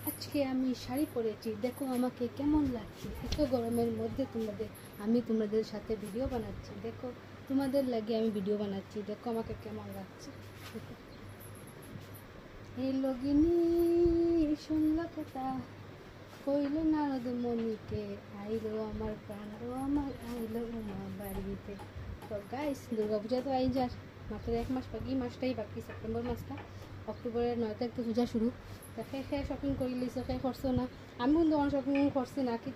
আজকে আমি শাড়ি পরেছি, দেখো আমাকে কেমন লাগছে। এত গরমের মধ্যে তোমাদের সাথে ভিডিও বানাচ্ছি। দেখো তোমাদের লাগে আমি ভিডিও বানাচ্ছি, দেখো আমাকে কেমন লাগছে। এই লগিনী শুনল কথা কইল নারদ মনিকে, আইলো আমার প্রাণ ও আমার আইলো উমা বাড়িতে। তো গাইস, দুর্গাপূজা তো আই যার মাত্র এক মাস বাকি, মাসটাই বাকি, সেপ্টেম্বর মাসটা। অক্টোবরের 9 তারিখ তো পূজা শুরু। তা সে শপিং করে লিছো, সে করছো না। আমি কিন্তু অন শপিং করছি না, কি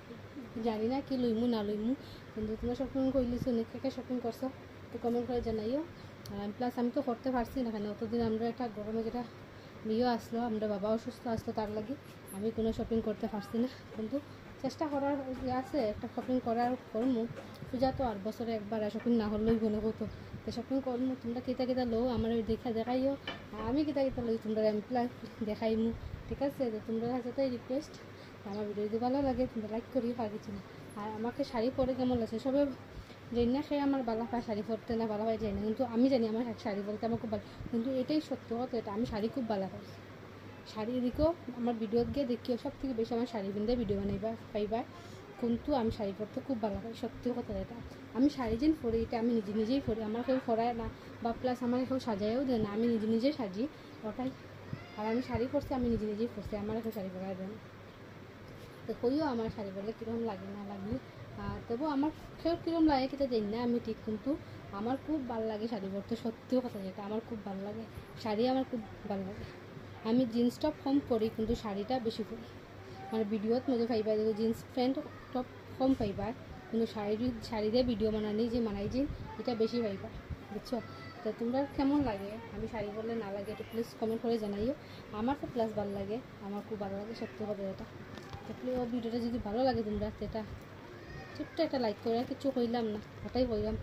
জানি না কি লইমু না লইমু, কিন্তু তোমরা শপিং করে লিছো না, কে শপিং করছো তো কমেন্ট করে জানাইও। প্লাস আমি তো করতে পারছি না, কেন অতদিন আমরা একটা গরমে যেটা বিয়েও আসলো, আমরা বাবা অসুস্থ আসলো, তার লাগে আমি কোনো শপিং করতে পারছি না। কিন্তু চেষ্টা করার আছে, একটা শপিং করার করমু। পূজা তো আর বছরে একবার, শপিং না হলেই বলে কতো তো শপিং করমু। তোমরা কিতা কিতা লো আমার দেখাইও, আমি কিতা কিতা লই তোমরা আমি প্লাস দেখাইমু। ঠিক আছে, তো তোমরা সাথে রিকোয়েস্ট, আমার ভিডিও যদি ভালো লাগে তোমরা লাইক করিও, আর কিছু না। আর আমাকে শাড়ি পরে কেমন লাগছে সবে জানি না, সে আমার বালা পায় শাড়ি পরতে না বালা পায় যাই না, কিন্তু আমি জানি আমার শাড়ি বলতে আমার খুব ভালো। কিন্তু এটাই সত্য কথা, এটা আমি শাড়ি খুব ভালো পাই। শাড়ি দিকেও আমার ভিডিওত গিয়ে দেখিও, সব থেকে বেশি আমার শাড়ি পিন্ধে ভিডিও বানাইবা পাইবা। কিন্তু আমি শাড়ি পরতে খুব ভালো পাই, সত্যি কথা এটা। আমি শাড়ি যেন পরি, এটা আমি নিজেই পরি, আমার কেউ পরায় না, বা প্লাস আমার কেউ সাজায়ও দেয় না, আমি নিজে সাজি ওটাই। আর আমি শাড়ি পরছি, আমি নিজেই পরছি, আমার কেউ শাড়ি পরায় দেয় না। তো কইও আমার শাড়ি পরলে কীরকম লাগে না লাগলে। তবু আমার কেউ কীরকম লাগে কিতা জানি না আমি ঠিক, কিন্তু আমার খুব ভালো লাগে শাড়ি পরতে, সত্যিও কথা যেটা, আমার খুব ভালো লাগে শাড়ি, আমার খুব ভালো লাগে। আমি জিন্স টপ কম পরি, কিন্তু শাড়িটা বেশি পরি। মানে ভিডিওত মধ্যে পাইবা যে জিন্স প্যান্ট টপ কম পাইবা, কিন্তু শাড়ি দিয়ে ভিডিও বানানি যে মানাই যে এটা বেশি পাইবা, বুঝছো। তো তোমরা কেমন লাগে আমি শাড়ি পরলে না লাগে, একটু প্লিজ কমেন্ট করে জানাইও। আমার তো প্লাস ভালো লাগে, আমার খুব ভালো লাগে, সত্যি কথা এটা। তো ভিডিওটা যদি ভালো লাগে তোমরা সেটা ছোট্ট একটা লাইক করে, কিছু কইলাম না, ওটাই কইলাম।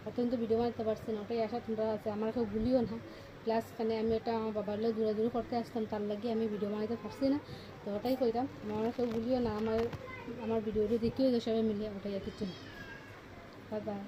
অত কিন্তু ভিডিও বানাতে পারছি না, ওটাই আশা তোমরা আছে, আমার কেউ ভুলিও না। প্লাস মানে আমি এটা আমার বাবার লোক দূরে করতে আসতাম, তার লাগে আমি ভিডিও বানাইতে পারছি না, তো ওটাই কইলাম। আমার কেউ ভুলিও না, আমার ভিডিওটা দেখিও যে সবাই মিলে, ওটাই আর কিছু না। Bye bye.